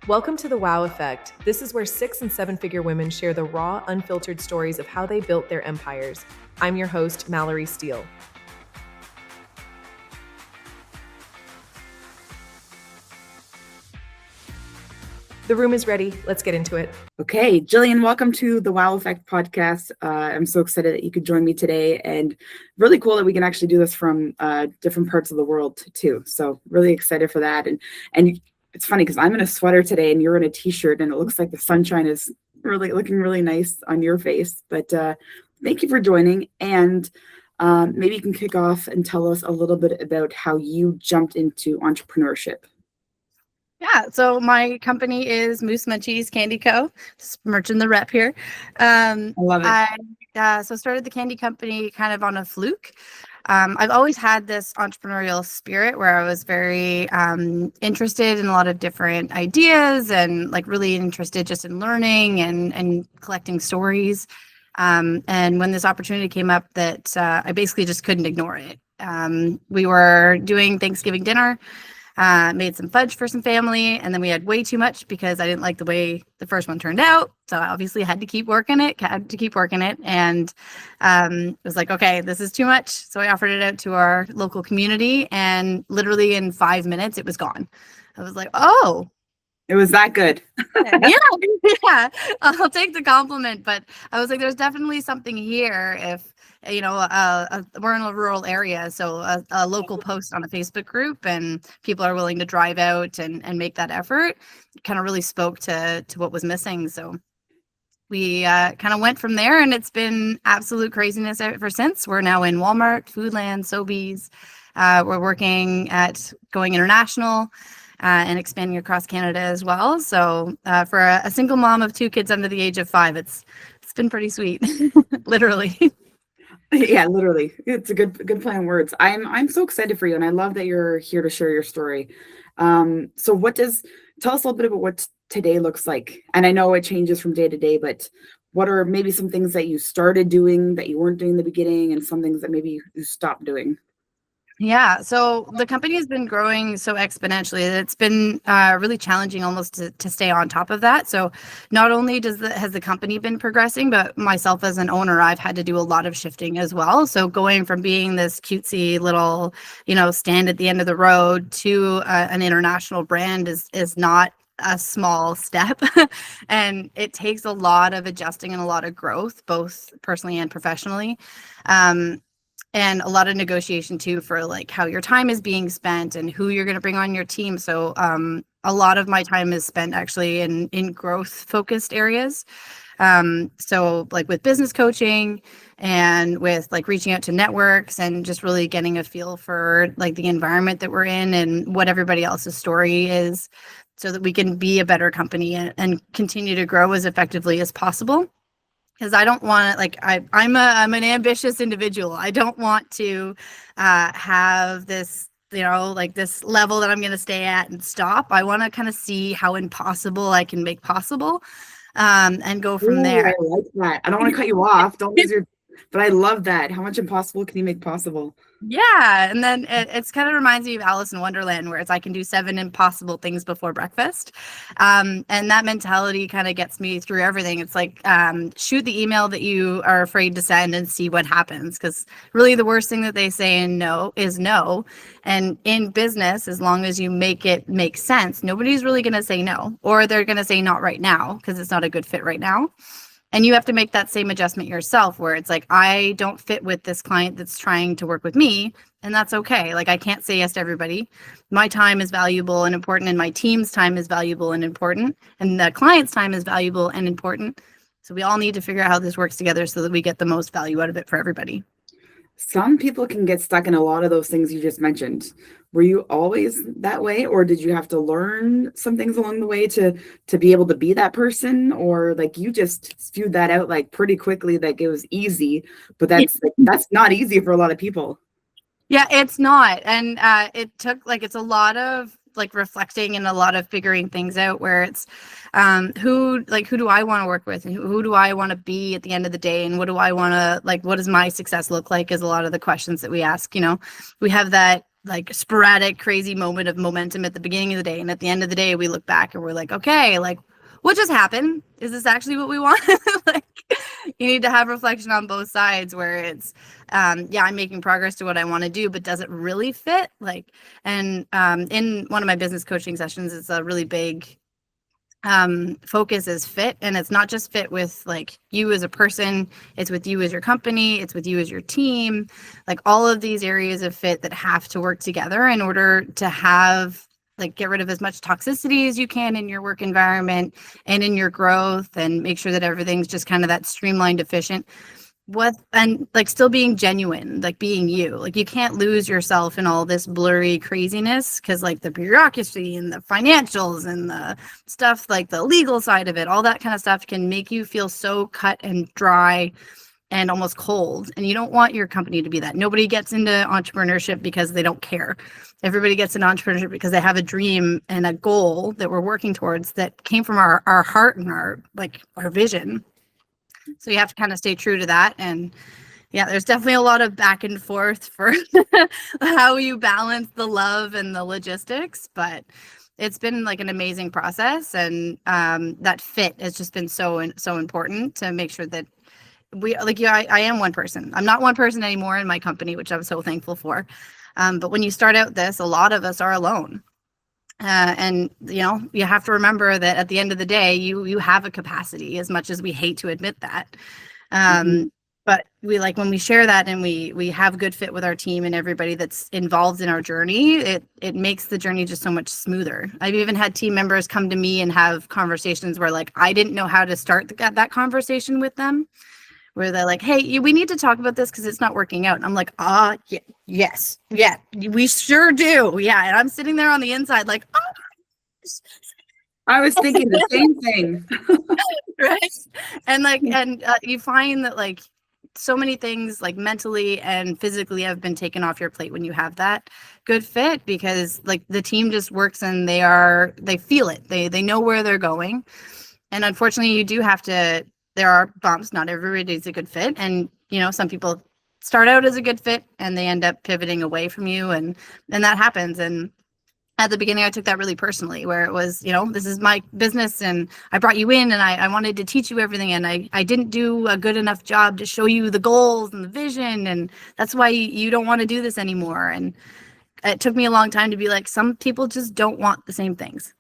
Welcome to the Wow Effect. This is where 6 and 7 figure women share the raw, unfiltered stories of how they built their empires. I'm your host, Mallory Steele. The room is ready. Let's get into it. Okay, Gillian, welcome to the Wow Effect podcast. I'm so excited that you could join me today, and really cool that we can actually do this from different parts of the world too. So really excited for that. And it's funny because I'm in a sweater today, and you're in a t-shirt, and it looks like the sunshine is really looking really nice on your face. But thank you for joining, and maybe you can kick off and tell us a little bit about how you jumped into entrepreneurship. Yeah, so my company is Moose Munchies Candy Co. Just merching the rep here. I love it. I started the candy company kind of on a fluke. I've always had this entrepreneurial spirit where I was very interested in a lot of different ideas and like really interested just in learning and collecting stories. And when this opportunity came up that I basically just couldn't ignore it. We were doing Thanksgiving dinner. Made some fudge for some family, and then we had way too much because I didn't like the way the first one turned out. So I obviously had to keep working it, and it was like, okay, this is too much. So I offered it out to our local community, and literally in 5 minutes, it was gone. I was like, oh. It was that good. yeah, I'll take the compliment, but I was like, there's definitely something here if, we're in a rural area, so a local post on a Facebook group and people are willing to drive out and make that effort kind of really spoke to what was missing. So we kind of went from there, and it's been absolute craziness ever since. We're now in Walmart, Foodland, Sobeys. We're working at going international and expanding across Canada as well. So for a single mom of 2 kids under the age of 5, it's been pretty sweet, literally. Yeah, literally. It's a good play on words. I'm so excited for you, and I love that you're here to share your story. So tell us a little bit about what today looks like. And I know it changes from day to day, but what are maybe some things that you started doing that you weren't doing in the beginning, and some things that maybe you stopped doing? Yeah, so the company has been growing so exponentially that it's been really challenging almost to stay on top of that. So not only has the company been progressing, but myself as an owner, I've had to do a lot of shifting as well. So going from being this cutesy little, stand at the end of the road to an international brand is not a small step. And it takes a lot of adjusting and a lot of growth, both personally and professionally. And a lot of negotiation too for like how your time is being spent and who you're going to bring on your team. So a lot of my time is spent actually in growth focused areas. So like with business coaching and with like reaching out to networks and just really getting a feel for like the environment that we're in and what everybody else's story is so that we can be a better company and continue to grow as effectively as possible. Because I don't want to, I'm an ambitious individual. I don't want to have this, this level that I'm going to stay at and stop. I want to kind of see how impossible I can make possible and go from there. I like that. I don't want to cut you off. Don't lose your, but I love that. How much impossible can you make possible? Yeah, and then it's kind of reminds me of Alice in Wonderland, where it's I can do 7 impossible things before breakfast, and that mentality kind of gets me through everything. It's like shoot the email that you are afraid to send and see what happens, because really the worst thing that they say is no. And in business, as long as you make it make sense, nobody's really going to say no, or they're going to say not right now because it's not a good fit right now. And you have to make that same adjustment yourself, where it's like, I don't fit with this client that's trying to work with me, and that's okay. Like, I can't say yes to everybody. My time is valuable and important, and my team's time is valuable and important, and the client's time is valuable and important. So we all need to figure out how this works together so that we get the most value out of it for everybody. Some people can get stuck in a lot of those things you just mentioned. Were you always that way, or did you have to learn some things along the way to be able to be that person? Or like you just spewed that out like pretty quickly, like it was easy, but that's not easy for a lot of people. Yeah, it's not. And it took it's a lot of like reflecting and a lot of figuring things out, where it's who do I want to work with, and who do I want to be at the end of the day, and what do I want to what does my success look like, is a lot of the questions that we ask. We have that like sporadic, crazy moment of momentum at the beginning of the day. And at the end of the day, we look back and we're like, okay, like what just happened? Is this actually what we want? Like, you need to have reflection on both sides where it's, yeah, I'm making progress to what I want to do, but does it really fit? Like, and in one of my business coaching sessions, it's a really big focus is fit. And it's not just fit with like you as a person, it's with you as your company, it's with you as your team, like all of these areas of fit that have to work together in order to have like get rid of as much toxicity as you can in your work environment and in your growth, and make sure that everything's just kind of that streamlined, efficient and like still being genuine, like being you. Like you can't lose yourself in all this blurry craziness, because like the bureaucracy and the financials and the stuff, like the legal side of it, all that kind of stuff can make you feel so cut and dry and almost cold. And you don't want your company to be that. Nobody gets into entrepreneurship because they don't care. Everybody gets into entrepreneurship because they have a dream and a goal that we're working towards that came from our heart and our vision. So you have to kind of stay true to that. And yeah, there's definitely a lot of back and forth for how you balance the love and the logistics, but it's been like an amazing process. And that fit has just been so important to make sure that I am one person. I'm not one person anymore in my company, which I'm so thankful for. But when you start out this, a lot of us are alone. And you have to remember that at the end of the day, you have a capacity, as much as we hate to admit that. But when we share that and we have good fit with our team and everybody that's involved in our journey, it makes the journey just so much smoother. I've even had team members come to me and have conversations where like I didn't know how to start that conversation with them, where they're like, hey, we need to talk about this because it's not working out. And I'm like, yes, yeah, we sure do. Yeah. And I'm sitting there on the inside like, oh. I was thinking the same thing. Right. And you find that like so many things like mentally and physically have been taken off your plate when you have that good fit, because like the team just works and they feel it. They know where they're going. And unfortunately you do have to, there are bumps. Not everybody's a good fit. And, some people start out as a good fit and they end up pivoting away from you. And that happens. And at the beginning, I took that really personally, where it was, this is my business and I brought you in and I wanted to teach you everything. And I didn't do a good enough job to show you the goals and the vision. And that's why you don't want to do this anymore. And it took me a long time to be like, some people just don't want the same things.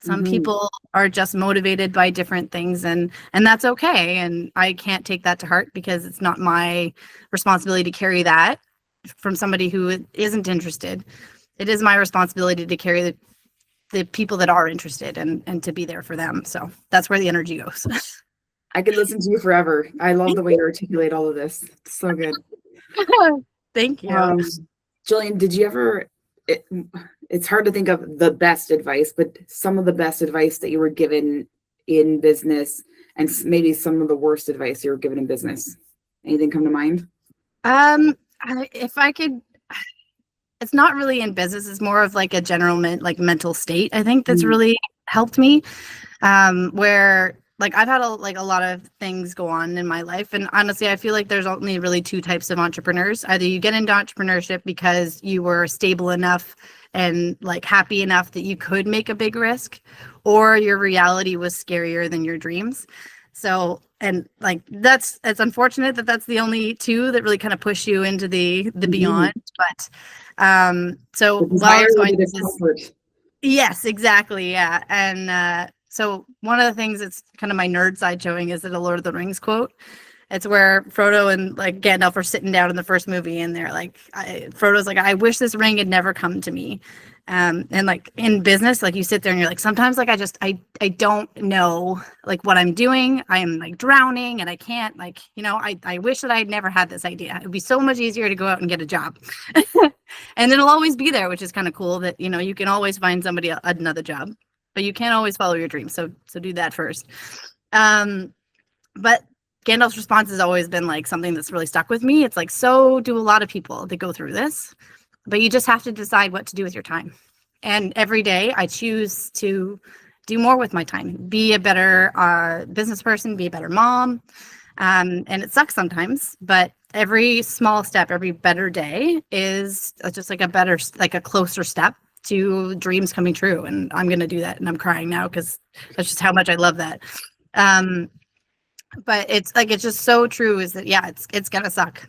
Some people are just motivated by different things, and that's okay. And I can't take that to heart, because it's not my responsibility to carry that from somebody who isn't interested. It is my responsibility to carry the people that are interested and to be there for them. So that's where the energy goes. I could listen to you forever. I love the way you articulate all of this. It's so good. Thank you. Gillian, did you ever, it's hard to think of the best advice, but some of the best advice that you were given in business, and maybe some of the worst advice you were given in business. Anything come to mind? If I could, it's not really in business. It's more of like a general mental state. I think that's really helped me. Where like I've had a lot of things go on in my life, and honestly, I feel like there's only really two types of entrepreneurs. Either you get into entrepreneurship because you were stable enough and like happy enough that you could make a big risk, or your reality was scarier than your dreams. So, and like it's unfortunate that that's the only two that really kind of push you into the beyond. But so while I was going this, yes, exactly, yeah. And so one of the things that's kind of my nerd side showing is that a Lord of the Rings quote. It's where Frodo and like Gandalf are sitting down in the first movie, and they're like, Frodo's like, I wish this ring had never come to me. And like in business, like you sit there and you're like, sometimes like I don't know like what I'm doing. I am like drowning and I can't I wish that I had never had this idea. It would be so much easier to go out and get a job. And it'll always be there, which is kind of cool that, you can always find somebody another job, but you can't always follow your dreams. So do that first. But Gandalf's response has always been like something that's really stuck with me. It's like, so do a lot of people that go through this, but you just have to decide what to do with your time. And every day I choose to do more with my time, be a better business person, be a better mom. And it sucks sometimes, but every small step, every better day is just like a closer step to dreams coming true. And I'm going to do that. And I'm crying now because that's just how much I love that. But it's just so true is that, yeah, it's going to suck.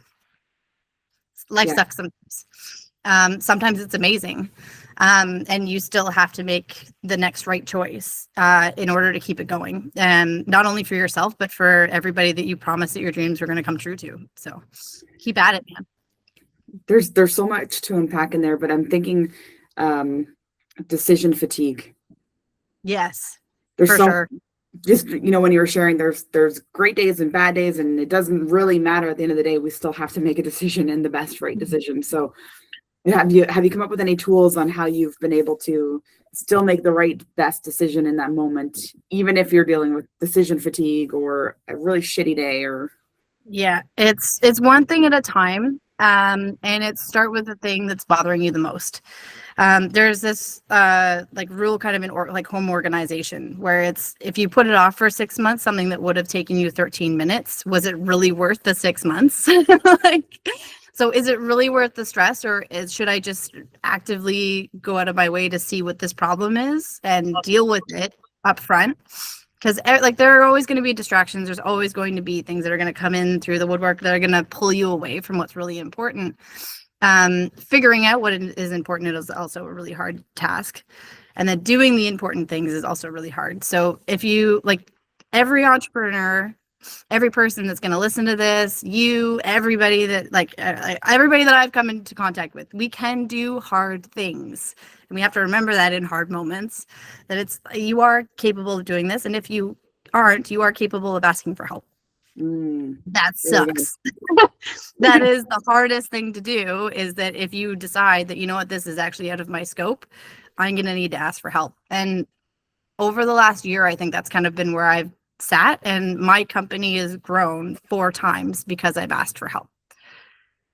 Life sucks sometimes. Sometimes it's amazing. And you still have to make the next right choice in order to keep it going. And not only for yourself, but for everybody that you promised that your dreams were going to come true to. So keep at it, man. There's so much to unpack in there, but I'm thinking decision fatigue. Yes, There's for sure. Just, when you were sharing, there's great days and bad days, and it doesn't really matter at the end of the day. We still have to make a decision, and the best right decision. So have you come up with any tools on how you've been able to still make the right best decision in that moment, even if you're dealing with decision fatigue or a really shitty day? Or Yeah, it's one thing at a time. And it's start with the thing that's bothering you the most. There's this rule kind of in home organization where it's, if you put it off for 6 months, something that would have taken you 13 minutes, was it really worth the 6 months? So is it really worth the stress, or should I just actively go out of my way to see what this problem is and deal with it up front? Because there are always going to be distractions. There's always going to be things that are going to come in through the woodwork that are going to pull you away from what's really important. Figuring out what is important is also a really hard task. And then doing the important things is also really hard. So if you, every entrepreneur, every person that's going to listen to this, everybody that everybody that I've come into contact with, we can do hard things. And we have to remember that in hard moments, that you are capable of doing this. And if you aren't, you are capable of asking for help. That sucks. That is the hardest thing to do, is that if you decide that, you know what, this is actually out of my scope, I'm going to need to ask for help. And over the last year, I think that's kind of been where I've sat, and my company has grown 4 times because I've asked for help.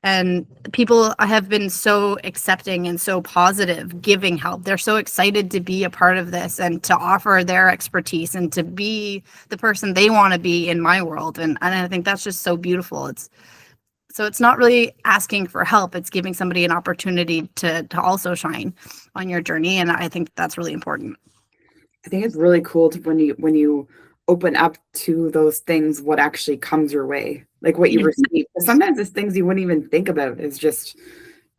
And people have been so accepting and so positive, giving help. They're so excited to be a part of this and to offer their expertise and to be the person they want to be in my world. And I think that's just so beautiful. It's not really asking for help. It's giving somebody an opportunity to also shine on your journey. And I think that's really important. I think it's really cool when you open up to those things, what actually comes your way, like what you receive. Sometimes it's things you wouldn't even think about. It's just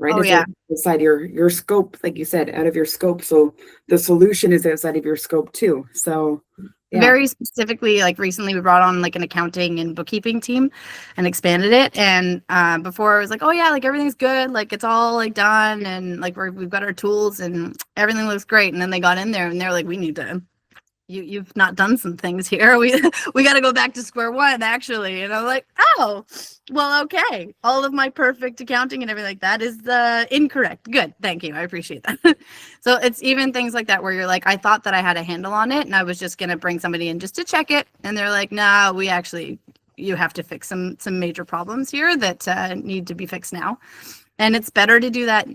outside your scope, like you said, out of your scope. So the solution is outside of your scope too. So very specifically, recently we brought on an accounting and bookkeeping team and expanded it. And before I was like, oh yeah, everything's good, it's all done, and we've got our tools and everything looks great. And then they got in there and they're like, we need to. You've not done some things here. We got to go back to square one, actually. And I'm like, oh, well, okay. All of my perfect accounting and everything like that is incorrect. Good. Thank you. I appreciate that. So it's even things like that where you're like, I thought that I had a handle on it and I was just going to bring somebody in just to check it. And they're like, no, you have to fix some major problems here that need to be fixed now. And it's better to do that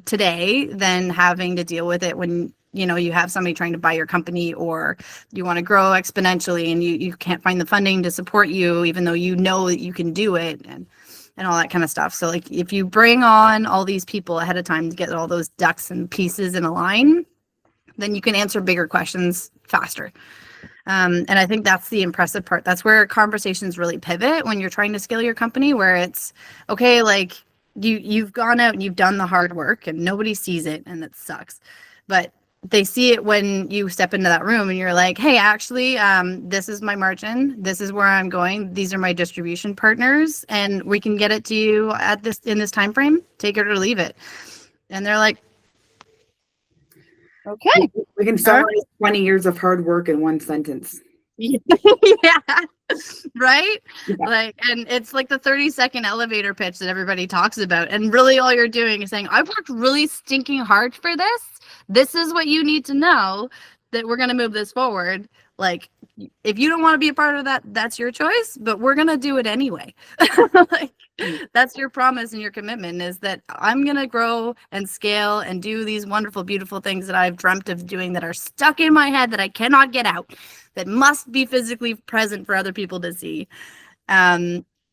today than having to deal with it when you have somebody trying to buy your company, or you want to grow exponentially and you can't find the funding to support you, even though you know that you can do it, and all that kind of stuff. So if you bring on all these people ahead of time to get all those ducks and pieces in a line, then you can answer bigger questions faster. And I think that's the impressive part. That's where conversations really pivot when you're trying to scale your company, where it's okay, you've gone out and you've done the hard work and nobody sees it, and that sucks. But they see it when you step into that room and you're like, hey, actually, this is my margin. This is where I'm going. These are my distribution partners, and we can get it to you in this time frame. Take it or leave it. And they're like, okay. We can summarize 20 years of hard work in one sentence. Yeah. Right? Yeah. And it's the 30-second elevator pitch that everybody talks about. And really all you're doing is saying, I've worked really stinking hard for this. This is what you need to know, that we're going to move this forward. If you don't want to be a part of that, that's your choice, but we're going to do it anyway. That's your promise and your commitment, is that I'm going to grow and scale and do these wonderful, beautiful things that I've dreamt of doing, that are stuck in my head, that I cannot get out, that must be physically present for other people to see.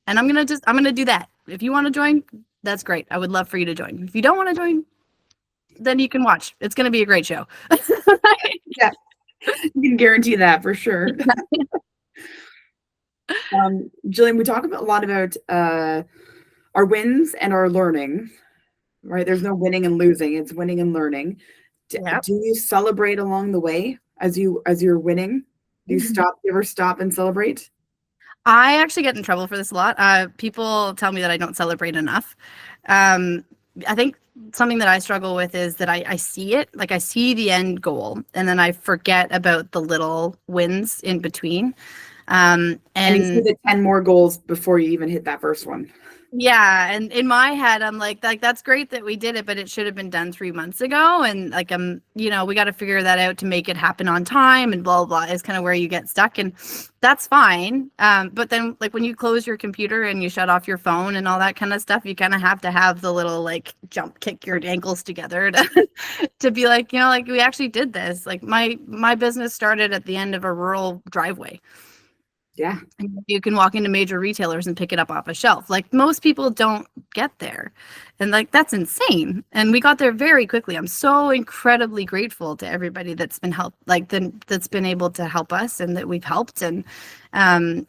And I'm gonna do that. If you want to join, that's great. I would love for you to join. If you don't want to join, then you can watch. It's gonna be a great show. Yeah, you can guarantee that for sure. Gillian, we talk a lot about our wins and our learning, right? There's no winning and losing, it's winning and learning. Yep. Do you celebrate along the way as you're winning? Do you ever stop and celebrate? I actually get in trouble for this a lot. People tell me that I don't celebrate enough. I think something that I struggle with is that I see it, like I see the end goal, and then I forget about the little wins in between. And you see the 10 more goals before you even hit that first one. Yeah, and in my head, I'm like that's great that we did it, but it should have been done 3 months ago. And like we got to figure that out to make it happen on time, and blah blah is kind of where you get stuck, and that's fine. But then like when you close your computer and you shut off your phone and all that kind of stuff, you kind of have to have the little like jump, kick your ankles together to be like, like we actually did this. Like my business started at the end of a rural driveway. Yeah. You can walk into major retailers and pick it up off a shelf. Like most people don't get there. And like that's insane. And we got there very quickly. I'm so incredibly grateful to everybody that's been that's been able to help us and that we've helped. And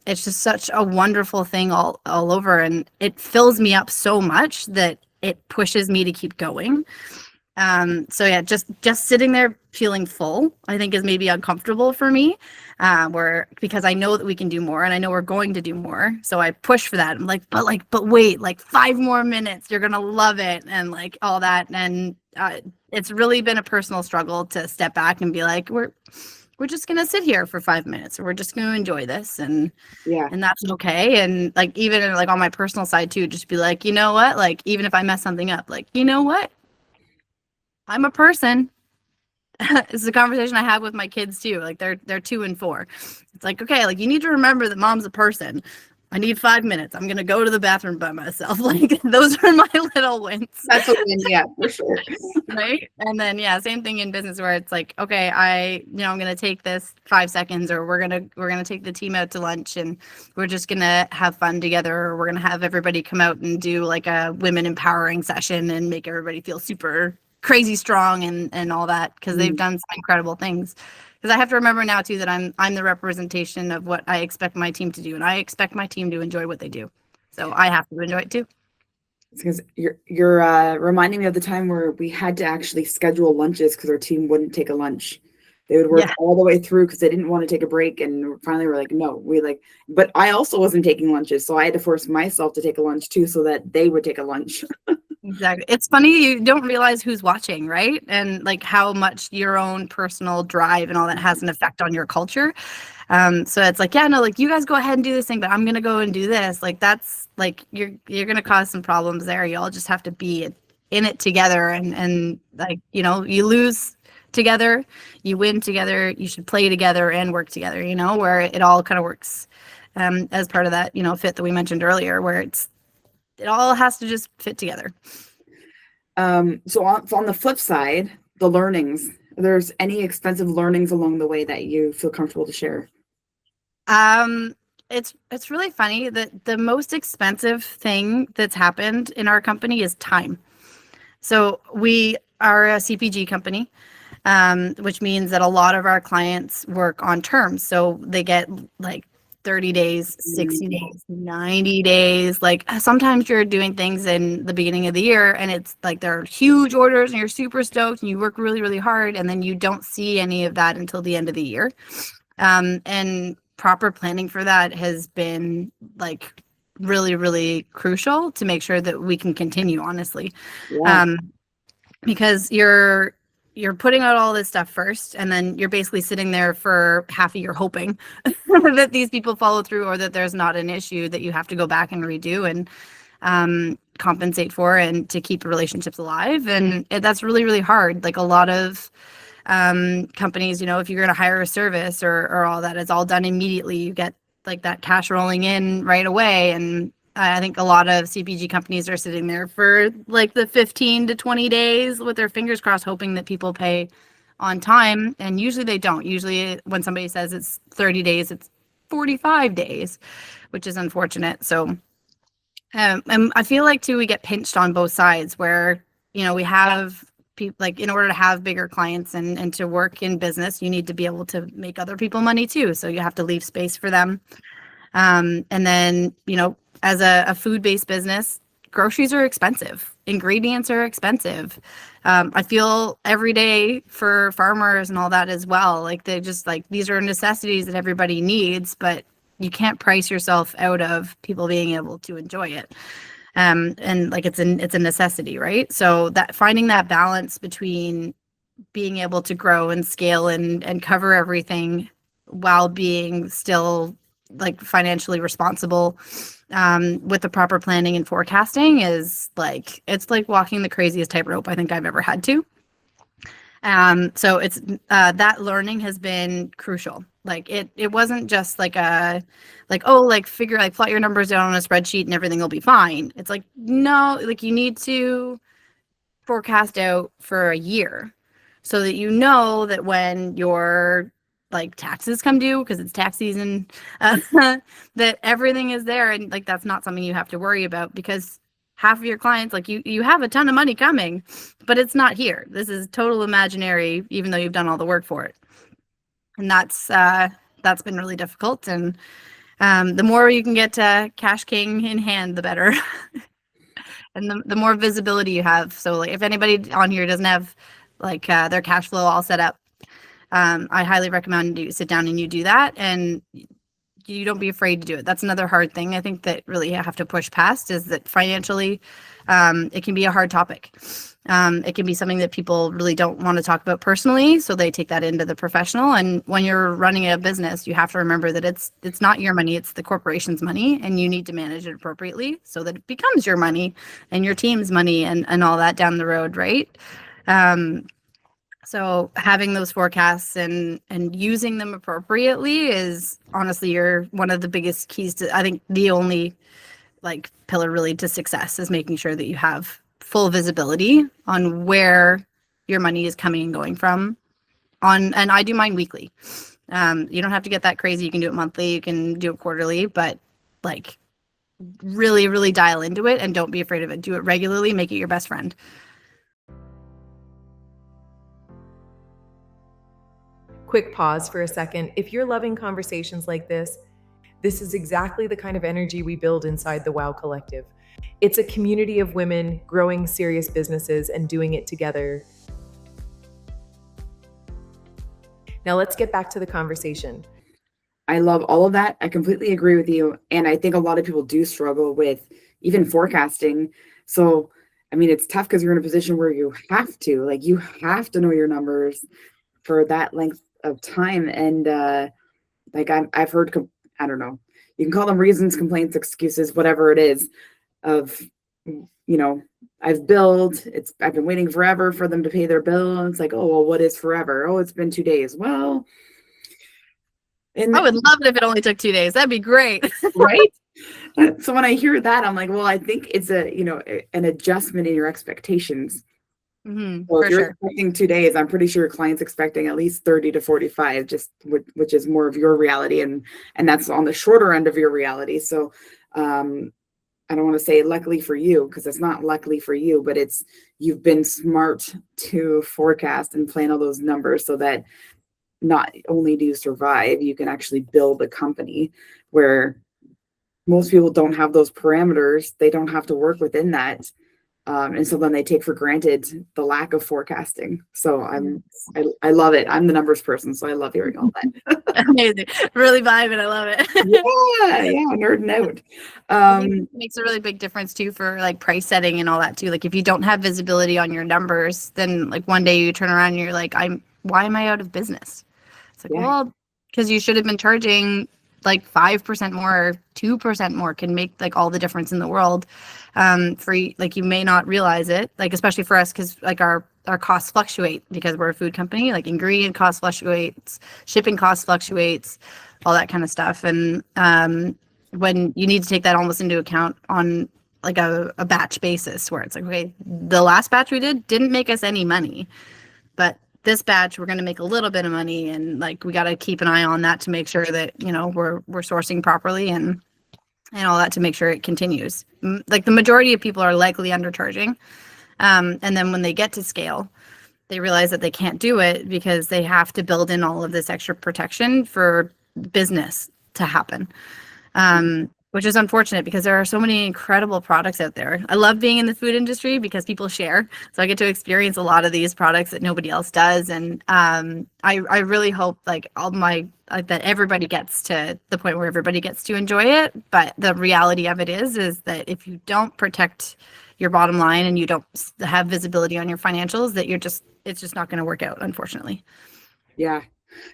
it's just such a wonderful thing all over. And it fills me up so much that it pushes me to keep going. So yeah, just sitting there feeling full, I think is maybe uncomfortable for me, because I know that we can do more and I know we're going to do more. So I push for that. I'm like, but wait, like 5 more minutes, you're going to love it. And like all that. And, it's really been a personal struggle to step back and be like, we're just going to sit here for 5 minutes, or we're just going to enjoy this. And yeah, and that's okay. And like, even like on my personal side too, just be like, you know what, like, even if I mess something up, like, you know what, I'm a person. This is a conversation I have with my kids too. Like they're 2 and 4. It's like, okay, like you need to remember that mom's a person. I need 5 minutes. I'm going to go to the bathroom by myself. Like those are my little wins. That's a win. Yeah, for sure. Right. And then, yeah, same thing in business where it's like, okay, I'm going to take this 5 seconds, or we're going to take the team out to lunch and we're just going to have fun together. Or we're going to have everybody come out and do like a women empowering session and make everybody feel super crazy strong and all that, because they've done some incredible things. Because I have to remember now too that I'm the representation of what I expect my team to do, and I expect my team to enjoy what they do, so I have to enjoy it too. Because you're reminding me of the time where we had to actually schedule lunches because our team wouldn't take a lunch. They would work all the way through because they didn't want to take a break, and finally we're like, no, but I also wasn't taking lunches, so I had to force myself to take a lunch too so that they would take a lunch. Exactly. It's funny, you don't realize who's watching, right? And like how much your own personal drive and all that has an effect on your culture. So it's like, yeah, no, like you guys go ahead and do this thing, but I'm gonna go and do this. Like that's like you're gonna cause some problems there. You all just have to be in it together, and like, you lose together, you win together, you should play together and work together, where it all kind of works as part of that, fit that we mentioned earlier, where it all has to just fit together. So on the flip side, the learnings, there's any expensive learnings along the way that you feel comfortable to share? It's really funny that the most expensive thing that's happened in our company is time. So we are a CPG company, which means that a lot of our clients work on terms. So they get like 30 days, 60 days, 90 days. Like sometimes you're doing things in the beginning of the year and it's like they're huge orders and you're super stoked and you work really, really hard, and then you don't see any of that until the end of the year. And proper planning for that has been like really, really crucial to make sure that we can continue, honestly. Yeah. Because you're putting out all this stuff first, and then you're basically sitting there for half a year hoping that these people follow through, or that there's not an issue that you have to go back and redo and compensate for, and to keep relationships alive. And that's really, really hard. Like a lot of companies, if you're going to hire a service or all that, it's all done immediately. You get like that cash rolling in right away. And I think a lot of CPG companies are sitting there for like the 15 to 20 days with their fingers crossed, hoping that people pay on time. And usually they don't. Usually when somebody says it's 30 days, it's 45 days, which is unfortunate. So And I feel like too, we get pinched on both sides where, we have people like, in order to have bigger clients and to work in business, you need to be able to make other people money too. So you have to leave space for them. And then, as a food-based business, groceries are expensive. Ingredients are expensive. I feel every day for farmers and all that as well. Like they just like, these are necessities that everybody needs, but you can't price yourself out of people being able to enjoy it. And like it's a necessity, right? So that finding that balance between being able to grow and scale and cover everything while being still like financially responsible with the proper planning and forecasting is like, it's like walking the craziest tightrope I think I've ever had to. So it's that learning has been crucial. Like it wasn't just like figure like plot your numbers down on a spreadsheet and everything will be fine. It's like, no, like you need to forecast out for a year so that you know that when your like taxes come due, because it's tax season, that everything is there. And like, that's not something you have to worry about, because half of your clients, like you have a ton of money coming, but it's not here. This is total imaginary, even though you've done all the work for it. And that's been really difficult. And the more you can get to cash king in hand, the better. And the more visibility you have. So like if anybody on here doesn't have like their cash flow all set up, I highly recommend you sit down and you do that, and you don't be afraid to do it. That's another hard thing I think that really you have to push past, is that financially it can be a hard topic. It can be something that people really don't want to talk about personally, so they take that into the professional. And when you're running a business, you have to remember that it's not your money, it's the corporation's money, and you need to manage it appropriately so that it becomes your money and your team's money and all that down the road, right? So having those forecasts and using them appropriately is honestly one of the biggest keys to, I think, the only like pillar really to success, is making sure that you have full visibility on where your money is coming and going from. And I do mine weekly. You don't have to get that crazy. You can do it monthly, you can do it quarterly, but like really, really dial into it and don't be afraid of it. Do it regularly, make it your best friend. Quick pause for a second. If you're loving conversations like this is exactly the kind of energy we build inside the WOW Collective. It's a community of women growing serious businesses and doing it together. Now let's get back to the conversation. I love all of that. I completely agree with you. And I think a lot of people do struggle with even forecasting. So, I mean, it's tough because you're in a position where you have to know your numbers for that length of time. And I've heard, I don't know, you can call them reasons, complaints, excuses, whatever it is, of, I've billed, I've been waiting forever for them to pay their bill. And it's like, oh, well, what is forever? Oh, it's been 2 days. Well, I would love it if it only took 2 days. That'd be great. Right? So when I hear that, I'm like, well, I think it's an adjustment in your expectations. Mm-hmm, so if you're sure. expecting 2 days, I'm pretty sure your client's expecting at least 30 to 45, which is more of your reality. And that's on the shorter end of your reality. So I don't want to say luckily for you, because it's not luckily for you, but you've been smart to forecast and plan all those numbers so that not only do you survive, you can actually build a company where most people don't have those parameters. They don't have to work within that. And so then they take for granted the lack of forecasting. So I love it. I'm the numbers person, so I love hearing all that. Amazing. Really vibing. I love it. yeah, nerding out. I think it makes a really big difference too for like price setting and all that too. Like if you don't have visibility on your numbers, then like one day you turn around and you're like, why am I out of business? It's like, well, because you should have been charging like 5% more, 2% more can make like all the difference in the world. For like, you may not realize it, like, especially for us, because like our costs fluctuate because we're a food company, like ingredient cost fluctuates, shipping cost fluctuates, all that kind of stuff. And when you need to take that almost into account on like a batch basis, where it's like, okay, the last batch we didn't make us any money, but this batch we're going to make a little bit of money, and like we got to keep an eye on that to make sure that we're sourcing properly. And and all that to make sure it continues. Like the majority of people are likely undercharging. And then when they get to scale, they realize that they can't do it because they have to build in all of this extra protection for business to happen. Which is unfortunate because there are so many incredible products out there. I love being in the food industry because people share. So I get to experience a lot of these products that nobody else does. And I really hope like that everybody gets to the point where everybody gets to enjoy it. But the reality of it is that if you don't protect your bottom line and you don't have visibility on your financials, that it's just not going to work out, unfortunately. Yeah.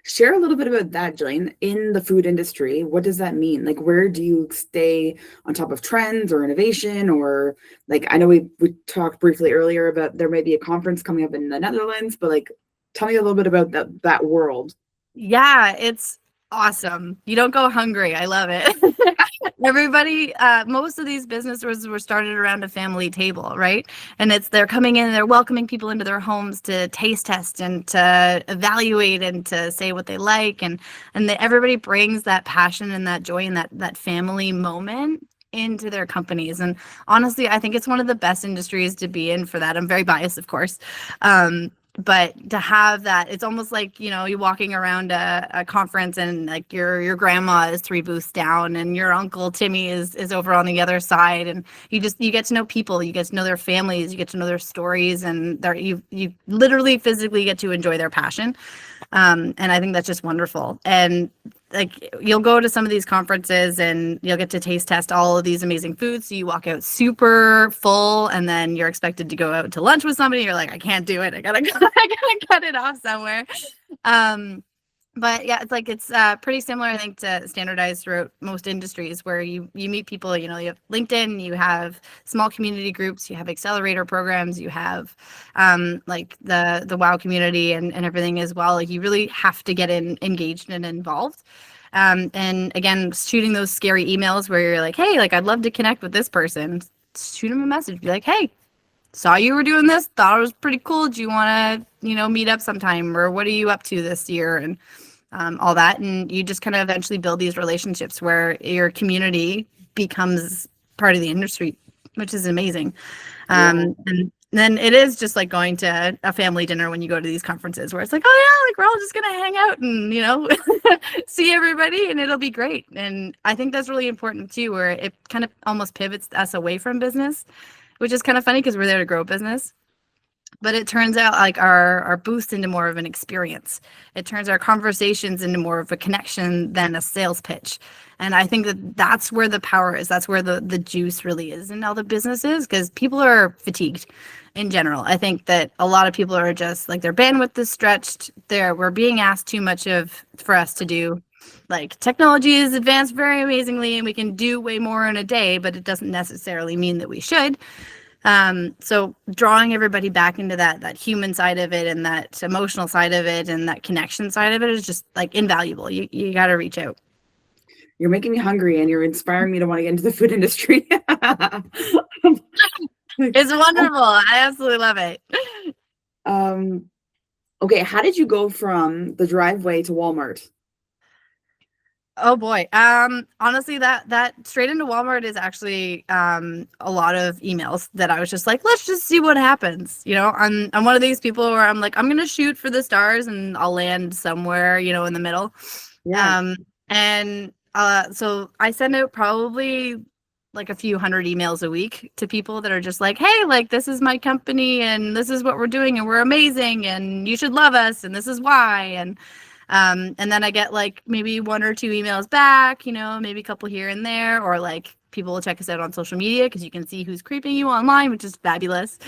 Share a little bit about that, Gillian. In the food industry, what does that mean? Like, where do you stay on top of trends or innovation? Or like, I know we talked briefly earlier about there may be a conference coming up in the Netherlands, but like, tell me a little bit about that world. Yeah, it's awesome. You don't go hungry. I love it. Everybody, most of these businesses were started around a family table, right? And they're coming in, they're welcoming people into their homes to taste test and to evaluate and to say what they like, and everybody brings that passion and that joy and that family moment into their companies. And honestly, I think it's one of the best industries to be in for that. I'm very biased, of course. But to have that, it's almost like, you're walking around a conference and like your grandma is 3 booths down and your uncle Timmy is over on the other side, and you get to know people, you get to know their families, you get to know their stories, and you literally physically get to enjoy their passion. And I think that's just wonderful. And like, you'll go to some of these conferences and you'll get to taste test all of these amazing foods. So you walk out super full, and then you're expected to go out to lunch with somebody. You're like, I can't do it. I gotta cut it off somewhere. But yeah, it's pretty similar, I think, to standardized throughout most industries, where you meet people. You have LinkedIn, you have small community groups, you have accelerator programs, you have like the WOW community and everything as well. Like, you really have to get engaged and involved. And again, shooting those scary emails where you're like, hey, like, I'd love to connect with this person. Shoot them a message, be like, hey, saw you were doing this, thought it was pretty cool. Do you want to, meet up sometime, or what are you up to this year? And all that. And you just kind of eventually build these relationships where your community becomes part of the industry, which is amazing. And then it is just like going to a family dinner when you go to these conferences, where it's like, oh yeah, like, we're all just going to hang out and, see everybody, and it'll be great. And I think that's really important too, where it kind of almost pivots us away from business, which is kind of funny because we're there to grow business. But it turns out like our booths into more of an experience. It turns our conversations into more of a connection than a sales pitch. And I think that's where the power is. That's where the juice really is in all the businesses, because people are fatigued in general. I think that a lot of people are just like, their bandwidth is stretched. We're being asked too much for us to do. Like, technology is advanced very amazingly and we can do way more in a day, but it doesn't necessarily mean that we should. So drawing everybody back into that human side of it and that emotional side of it and that connection side of it is just like invaluable. You got to reach out. You're making me hungry and you're inspiring me to want to get into the food industry. It's wonderful. I absolutely love it. Okay. How did you go from the driveway to Walmart? Oh boy. Honestly, that straight into Walmart is actually a lot of emails that I was just like, let's just see what happens. I'm one of these people where I'm like, I'm gonna shoot for the stars and I'll land somewhere, in the middle. Yeah. So I send out probably like a few hundred emails a week to people that are just like, hey, like, this is my company and this is what we're doing and we're amazing and you should love us and this is why. And then I get like maybe 1 or 2 emails back, maybe a couple here and there, or like people will check us out on social media because you can see who's creeping you online, which is fabulous.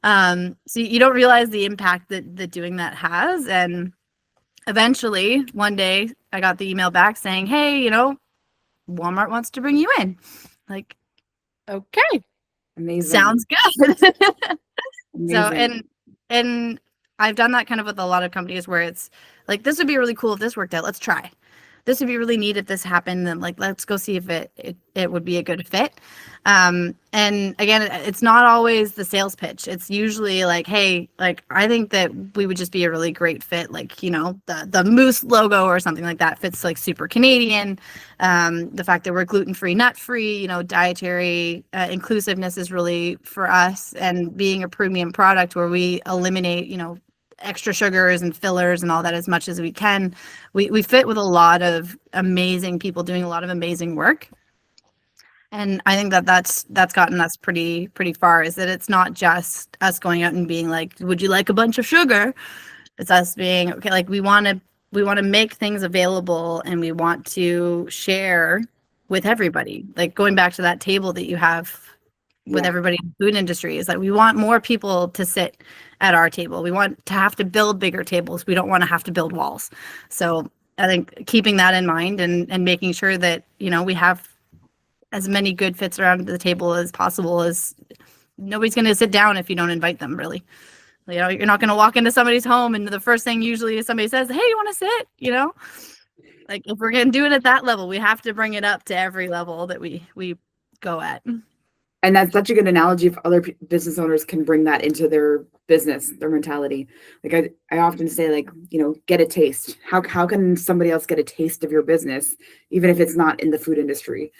So you don't realize the impact that doing that has. And eventually one day I got the email back saying, hey, Walmart wants to bring you in. Like, okay. Amazing. Sounds good. Amazing. So, and I've done that kind of with a lot of companies where it's like, this would be really cool if this worked out. Let's try. this would be really neat if this happened, then like let's go see if it would be a good fit. And again, it's not always the sales pitch. It's usually like, hey, like I think that we would just be a really great fit, like, you know, the moose logo or something like that fits like super Canadian. The fact that we're gluten-free, nut-free, you know, dietary inclusiveness is really for us, and being a premium product where we eliminate, you know, extra sugars and fillers and all that as much as we can. We fit with a lot of amazing people doing a lot of amazing work. And I think that that's gotten us pretty far, is that it's not just us going out and being like, would you like a bunch of sugar? It's us being, okay, like we want to make things available, and we want to share with everybody. Like going back to that table that you have with everybody in the food industry, is that we want more people to sit at our table. We want to have to build bigger tables. We don't want to have to build walls. So I think keeping that in mind and making sure that, you know, we have as many good fits around the table as possible. Is nobody's going to sit down if you don't invite them, really. You know, you're not going to walk into somebody's home and the first thing usually is somebody says, hey, you want to sit? You know, like if we're going to do it at that level, we have to bring it up to every level that we go at. And that's such a good analogy if other business owners can bring that into their business, their mentality. Like I often say, like, you know, get a taste. How can somebody else get a taste of your business, even if it's not in the food industry?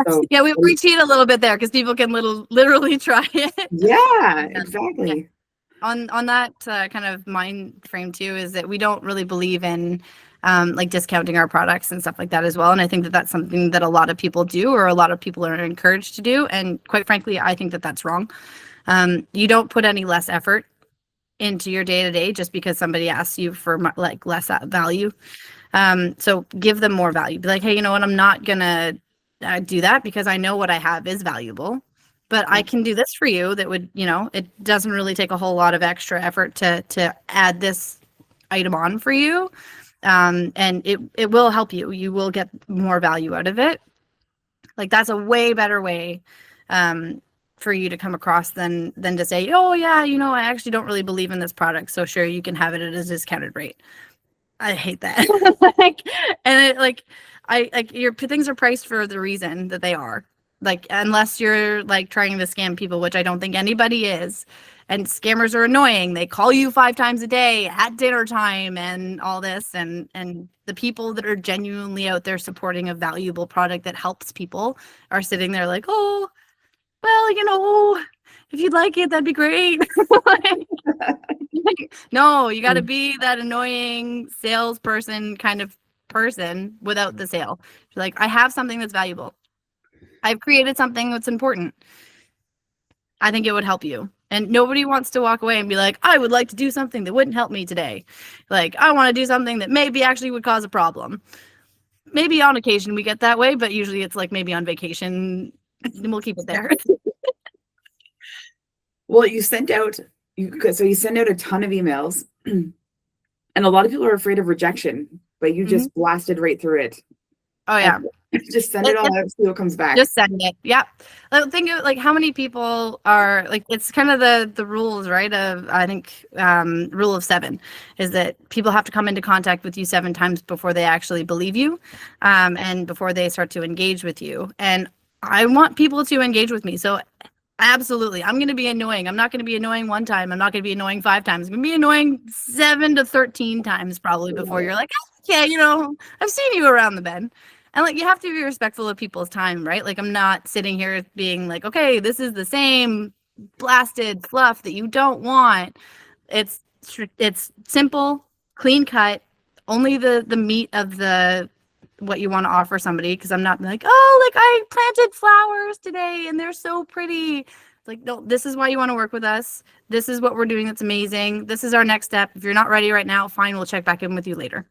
So, yeah, we cheat a little bit there because people can literally try it. Yeah, exactly. Yeah. On that kind of mind frame too, is that we don't really believe in like discounting our products and stuff like that as well. And I think that that's something that a lot of people do, or a lot of people are encouraged to do. And quite frankly, I think that that's wrong. You don't put any less effort into your day-to-day just because somebody asks you for like less value. So give them more value. Be like, hey, you know what? I'm not gonna do that because I know what I have is valuable, but I can do this for you. That would, you know, it doesn't really take a whole lot of extra effort to add this item on for you. And it will help you. You will get more value out of it. Like that's a way better way for you to come across than to say, oh yeah, you know, I actually don't really believe in this product, so sure, you can have it at a discounted rate. I hate that. Your things are priced for the reason that they are. Like, unless you're like trying to scam people, which I don't think anybody is. And scammers are annoying. They call you 5 times a day at dinner time and all this. And the people that are genuinely out there supporting a valuable product that helps people are sitting there like, oh, well, you know, if you'd like it, that'd be great. No, you got to be that annoying salesperson kind of person without the sale. You're like, I have something that's valuable. I've created something that's important. I think it would help you. And nobody wants to walk away and be like, I would like to do something that wouldn't help me today. Like, I want to do something that maybe actually would cause a problem. Maybe on occasion we get that way, but usually it's like maybe on vacation, and we'll keep it there. Well, you send out a ton of emails, and a lot of people are afraid of rejection, but you just blasted right through it. Oh yeah. Just send it all out, see what comes back. Just send it. Yeah. Think of like how many people are like, it's kind of the rules, right? Of, I think, rule of 7 is that people have to come into contact with you 7 times before they actually believe you, and before they start to engage with you. And I want people to engage with me. So absolutely, I'm going to be annoying. I'm not going to be annoying 1 time. I'm not going to be annoying 5 times. I'm going to be annoying 7 to 13 times probably before you're like, oh, yeah, you know, I've seen you around the bend. And like, you have to be respectful of people's time, right? Like, I'm not sitting here being like, okay, this is the same blasted fluff that you don't want. It's simple, clean cut, only the meat of what you want to offer somebody. Because I'm not like, oh, like I planted flowers today and they're so pretty. It's like, no, this is why you want to work with us. This is what we're doing that's amazing. This is our next step. If you're not ready right now, fine, we'll check back in with you later.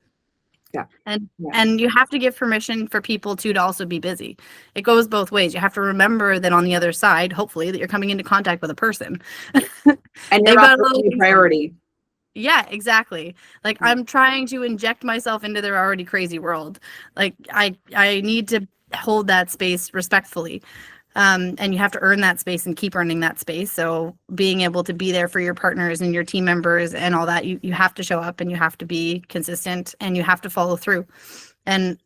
Yeah. And you have to give permission for people to also be busy. It goes both ways. You have to remember that on the other side, hopefully, that you're coming into contact with a person. And they've got a priority. Yeah, exactly. Like, I'm trying to inject myself into their already crazy world. Like, I need to hold that space respectfully. And you have to earn that space and keep earning that space. So being able to be there for your partners and your team members and all that, you have to show up and you have to be consistent and you have to follow through. And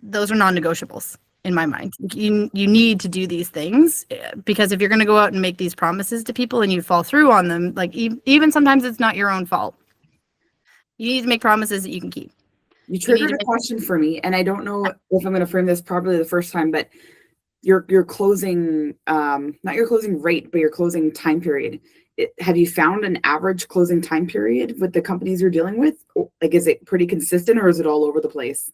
those are non-negotiables in my mind. You need to do these things, because if you're going to go out and make these promises to people and you fall through on them, like even sometimes it's not your own fault. You need to make promises that you can keep. You triggered a question for me, and I don't know if I'm going to frame this properly the first time, but your closing, not your closing rate, but your closing time period. Have you found an average closing time period with the companies you're dealing with? Like, is it pretty consistent, or is it all over the place?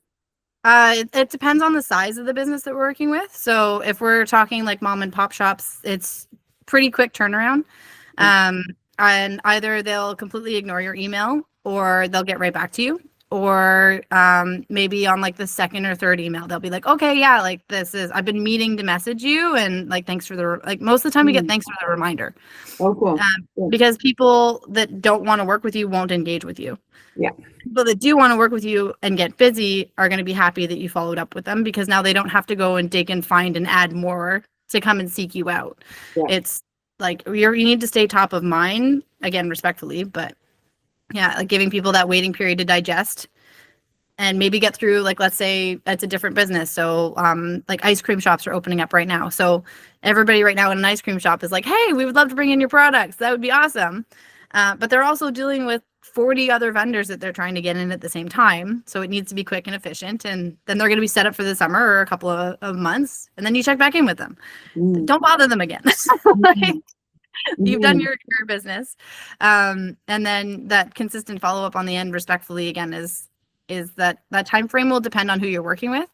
It depends on the size of the business that we're working with. So if we're talking like mom and pop shops, it's pretty quick turnaround. And either they'll completely ignore your email, or they'll get right back to you. Or maybe on like the second or third email, they'll be like, okay, yeah, like I've been meaning to message you, and like, thanks for most of the time we get thanks for the reminder. Oh, cool. Because people that don't want to work with you won't engage with you. Yeah. People that do want to work with you and get busy are going to be happy that you followed up with them, because now they don't have to go and dig and find and add more to come and seek you out. Yeah. It's like you need to stay top of mind, again, respectfully, but yeah, like giving people that waiting period to digest and maybe get through, like, let's say it's a different business. So like ice cream shops are opening up right now. So everybody right now in an ice cream shop is like, hey, we would love to bring in your products. That would be awesome. But they're also dealing with 40 other vendors that they're trying to get in at the same time. So it needs to be quick and efficient. And then they're going to be set up for the summer or a couple of months. And then you check back in with them. Don't bother them again. Like, you've done your business. And then that consistent follow-up on the end, respectfully, again, is that time frame will depend on who you're working with.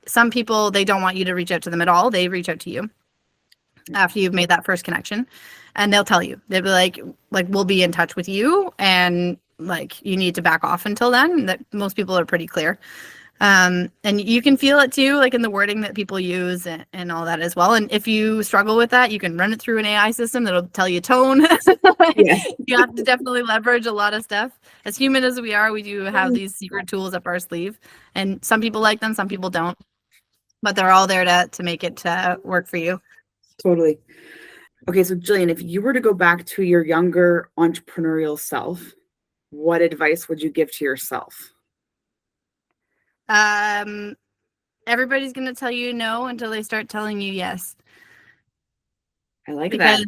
Some people, they don't want you to reach out to them at all. They reach out to you after you've made that first connection, and they'll tell you. They'll be like we'll be in touch with you, and like you need to back off until then. That most people are pretty clear. And you can feel it too, like in the wording that people use and all that as well. And if you struggle with that, you can run it through an AI system that'll tell you tone. Yeah. You have to definitely leverage a lot of stuff. As human as we are, we do have these secret tools up our sleeve, and some people like them, some people don't, but they're all there to make it work for you. Totally. Okay, so Gillian, if you were to go back to your younger entrepreneurial self, what advice would you give to yourself? Everybody's going to tell you no until they start telling you yes. I like that.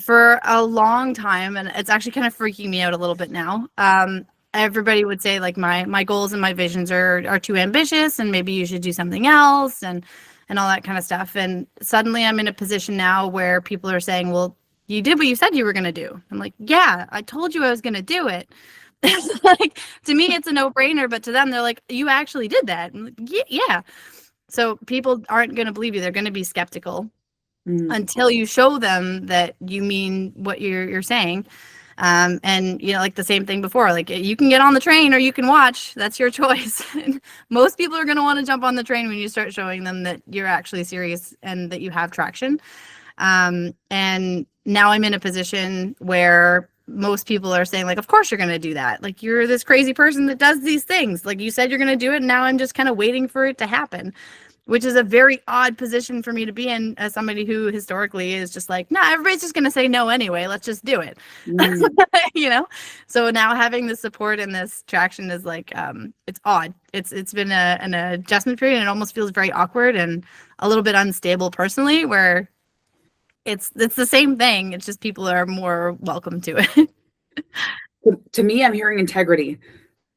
For a long time, and it's actually kind of freaking me out a little bit now, everybody would say like my goals and my visions are too ambitious, and maybe you should do something else, and all that kind of stuff. And suddenly I'm in a position now where people are saying, well, you did what you said you were going to do. I'm like, yeah, I told you I was going to do it. Like, to me, it's a no-brainer, but to them, they're like, you actually did that. I'm like, yeah. So people aren't going to believe you. They're going to be skeptical until you show them that you mean what you're saying. And, you know, like the same thing before, like you can get on the train or you can watch. That's your choice. Most people are going to want to jump on the train when you start showing them that you're actually serious and that you have traction. And now I'm in a position where most people are saying, like, of course you're going to do that. Like, you're this crazy person that does these things. Like, you said you're going to do it, and now I'm just kind of waiting for it to happen, which is a very odd position for me to be in as somebody who historically is just like, nah, everybody's just going to say no anyway. Let's just do it. You know? So now having the support and this traction is like, it's odd. It's been an adjustment period, and it almost feels very awkward and a little bit unstable personally, where it's the same thing. It's just people are more welcome to it. To me, I'm hearing integrity.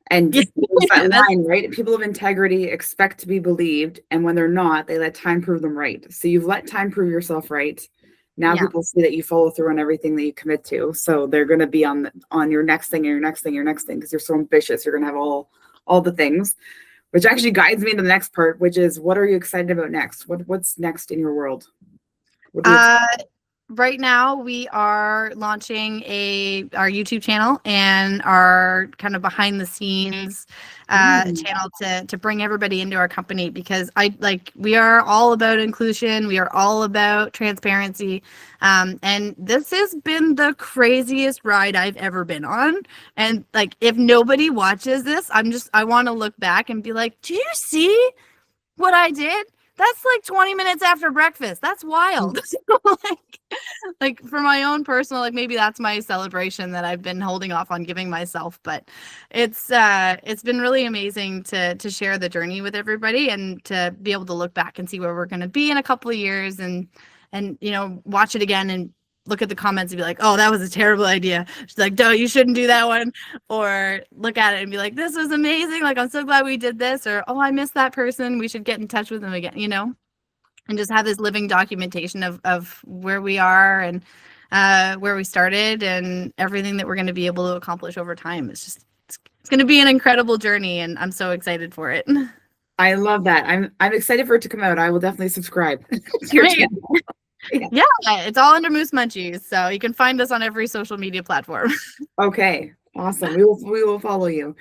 And that line, right? People of integrity expect to be believed, and when they're not, they let time prove them right. So you've let time prove yourself right. Now people see that you follow through on everything that you commit to. So they're going to be on your next thing, and your next thing, your next thing, because you're so ambitious. You're going to have all the things, which actually guides me to the next part, which is, what are you excited about next? What's next in your world? Right now, we are launching our YouTube channel and our kind of behind the scenes channel to bring everybody into our company, because we are all about inclusion. We are all about transparency. And this has been the craziest ride I've ever been on. And like, if nobody watches this, I want to look back and be like, do you see what I did? That's like 20 minutes after breakfast. That's wild. like for my own personal, like maybe that's my celebration that I've been holding off on giving myself. But it's been really amazing to share the journey with everybody and to be able to look back and see where we're going to be in a couple of years and watch it again and look at the comments and be like, oh, that was a terrible idea. She's like, no, you shouldn't do that one. Or look at it and be like, this was amazing. Like, I'm so glad we did this. Or, oh, I miss that person. We should get in touch with them again, and just have this living documentation of where we are and where we started and everything that we're going to be able to accomplish over time. It's going to be an incredible journey, and I'm so excited for it. I love that. I'm excited for it to come out. I will definitely subscribe to your channel. Yeah, it's all under Moose Munchies, so you can find us on every social media platform. Okay, awesome. We will follow you.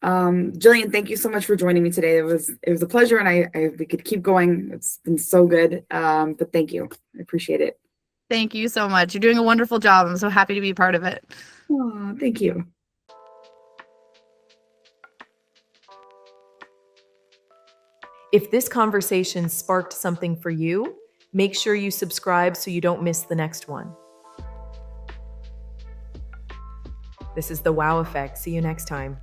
Gillian, thank you so much for joining me today. It was a pleasure, and we could keep going. It's been so good. But thank you. I appreciate it. Thank you so much. You're doing a wonderful job. I'm so happy to be part of it. Oh, thank you. If this conversation sparked something for you, make sure you subscribe so you don't miss the next one. This is The Wow Effect. See you next time.